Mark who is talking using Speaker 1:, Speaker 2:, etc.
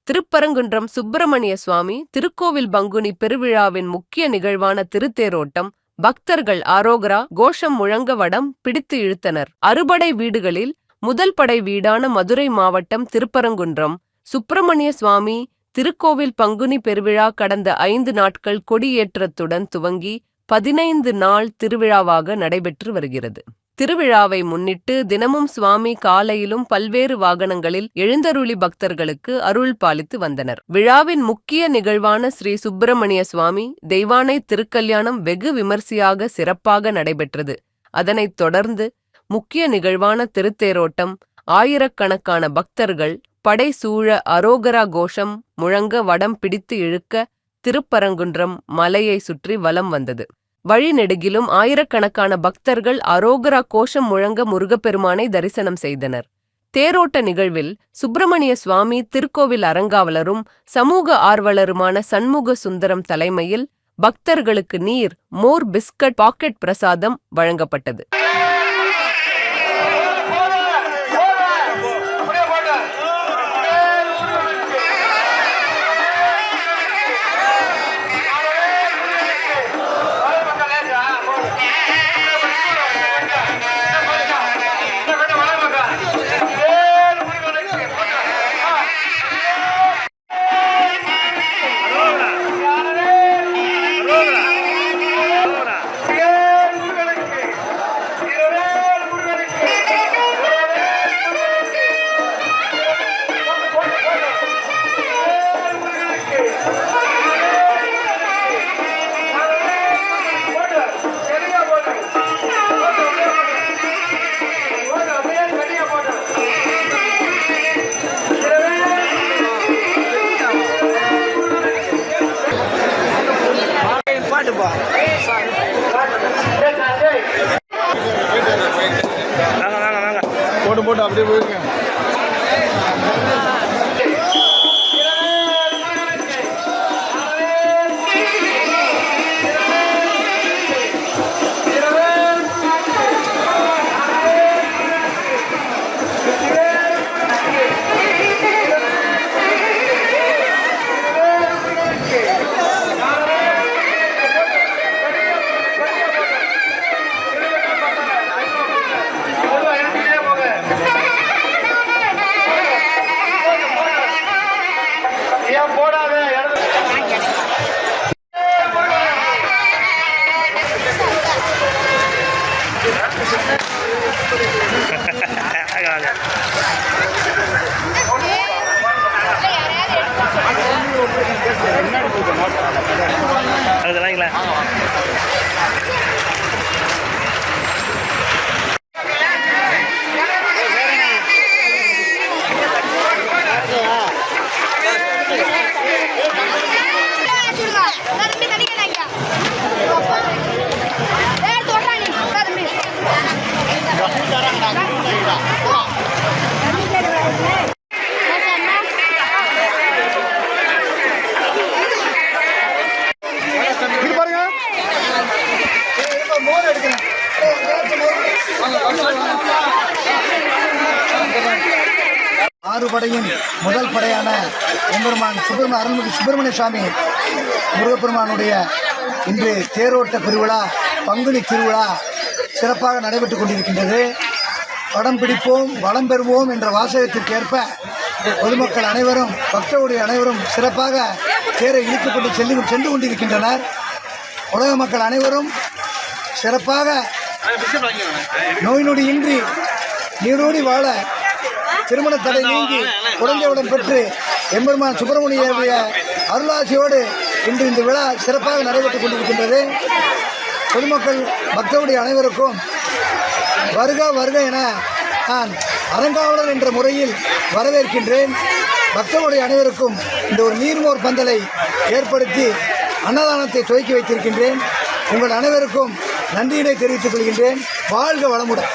Speaker 1: திருப்பரங்குன்றம் சுப்பிரமணிய சுவாமி திருக்கோவில் பங்குனி பெருவிழாவின் முக்கிய நிகழ்வான திருத்தேரோட்டம் பக்தர்கள் ஆரோகரா கோஷம் முழங்க வடம் பிடித்து இழுத்தனர். அறுபடை வீடுகளில் முதல் படை வீடான மதுரை மாவட்டம் திருப்பரங்குன்றம் சுப்பிரமணிய சுவாமி திருக்கோவில் பங்குனி பெருவிழா கடந்த 5 நாட்கள் கொடியேற்றத்துடன் துவங்கி 15 நாள் திருவிழாவாக நடைபெற்று வருகிறது. திருவிழாவை முன்னிட்டு தினமும் சுவாமி காலையிலும் பல்வேறு வாகனங்களில் எழுந்தருளி பக்தர்களுக்கு அருள் பாலித்து வந்தனர். விழாவின் முக்கிய நிகழ்வான ஸ்ரீ சுப்பிரமணிய சுவாமி தெய்வானை திருக்கல்யாணம் வெகு விமர்சையாக சிறப்பாக நடைபெற்றது. அதனைத் தொடர்ந்து முக்கிய நிகழ்வான திருத்தேரோட்டம் ஆயிரக்கணக்கான பக்தர்கள் படை சூழ அரோகரா கோஷம் முழங்க வடம் பிடித்து இழுக்க திருப்பரங்குன்றம் மலையை சுற்றி வலம் வந்தது. வழிநெடுகிலும் ஆயிரக்கணக்கான பக்தர்கள் அரோகரா கோஷம் முழங்க முருகப்பெருமானை தரிசனம் செய்தனர். தேரோட்ட நிகழ்வில் சுப்பிரமணிய சுவாமி திருக்கோவில் அறங்காவலரும் சமூக ஆர்வலருமான சண்முக சுந்தரம் தலைமையில் பக்தர்களுக்கு நீர், மோர், பிஸ்கட், பாக்கெட் பிரசாதம் வழங்கப்பட்டது.
Speaker 2: போட்டு அப்படியே போயிருங்க.
Speaker 3: ஆறு படையின் முதல் படையான எம்பெருமான் அருள்மிகு சுப்பிரமணிய சுவாமி முருகப்பெருமானுடைய இன்று தேரோட்ட பெருவிழா பங்குனி திருவிழா சிறப்பாக நடைபெற்றுக் கொண்டிருக்கின்றது. படம் பிடிப்போம் வளம் பெறுவோம் என்ற வாசகத்திற்கேற்ப பொதுமக்கள் அனைவரும் பக்தருடைய அனைவரும் சிறப்பாக தேரை இழுத்துக் கொண்டு சென்று கொண்டிருக்கின்றனர். உலக மக்கள் அனைவரும் சிறப்பாக நோய் நொடியின்றி நீரோடி வாழ திருமண தடை நீங்கி குழந்தையுடன் பெற்று எம்பெருமான் சுப்பிரமணிய அருளாசியோடு இன்று இந்த விழா சிறப்பாக நடைபெற்றுக் கொண்டிருக்கின்றது. பொதுமக்கள் பக்தருடைய அனைவருக்கும் வருக வருக என நான் அறங்காவலர் என்ற முறையில் வரவேற்கின்றேன். பக்தருடைய அனைவருக்கும் இந்த ஒரு நீர்மோர் பந்தலை ஏற்படுத்தி அன்னதானத்தை துவக்கி வைத்திருக்கின்றேன். உங்கள் அனைவருக்கும் நன்றியினை தெரிவித்துக் கொள்கின்றேன். வாழ்க வளமுடன்.